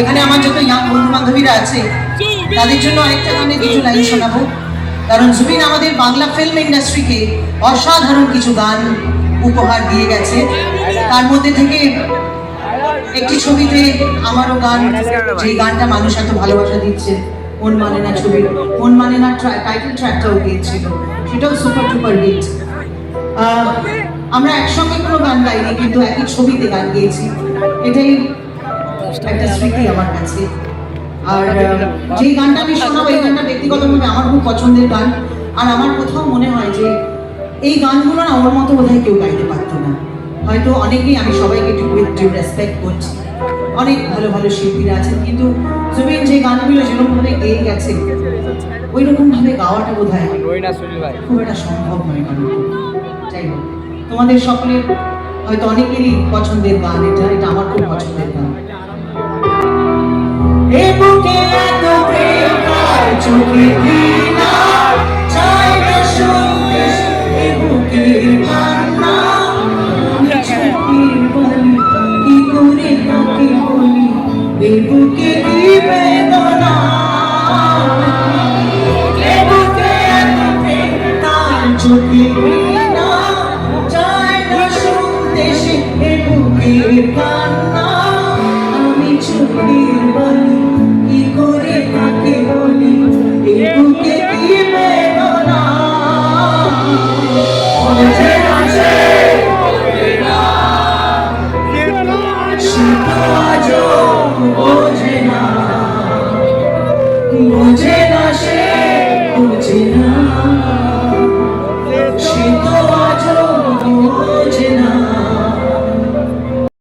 এখানে আমার যত ইয়াং বন্ধু বান্ধবীরা আছে তাদের জন্য আরেকটা গানে কিছু লাইন শোনাবো, কারণ জুবিন আমাদের বাংলা ফিল্ম ইন্ডাস্ট্রিকে অসাধারণ কিছু গান উপহার দিয়ে গেছে। তার মধ্যে থেকে একটি ছবিতে আমারও গান, যে গানটা মানুষ এত ভালোবাসা দিচ্ছে, মন মানে না ছবি, মন মানে না টাইটেল ট্র্যাকটাও গিয়েছিল, সেটাও সুপার টুপার হিট। আমরা একসঙ্গে কোনো গান গাইনি, কিন্তু একই ছবিতে গান গিয়েছি, এটাই একটা স্মৃতি আমার কাছে। আর যে গানটা আমি শোনাবো, এই গানটা ব্যক্তিগতভাবে আমার খুব পছন্দের গান। আর আমার কোথাও মনে হয় যে এই গানগুলো না ওর মতো বোধহয় কেউ গাইতে পারতো না। হয়তো অনেকেই, আমি সবাইকে উইথ ডিউ রেসপেক্ট করছি, অনেক ভালো ভালো শিল্পীরা আছেন, কিন্তু জুবিন যে গানগুলো যেরকমভাবে গেয়ে গেছে ওই রকমভাবে গাওয়াটা বোধহয় খুব একটা সম্ভব নয় গান। যাই হোক, তোমাদের সকলের হয়তো অনেকেরই পছন্দের গান এটা, এটা আমার খুব পছন্দের গান। এ বুকে এত প্রেম কার চোখে দিনা চাই না শুনতে, এ বুকের কান্না আমি চোখের বলি, কি করে তাকে বলি, এ বুকে কি বেদনা, এ বুকে এত প্রেম কার চোখে দিনা চাই না শুনতে, এ বুকের কান্না আমি চোখের বলি, কি করে তাকে বলি, এ বুকে কি বেদনা, বোঝে না সে, সে তো আজও বোঝে না, বোঝে না।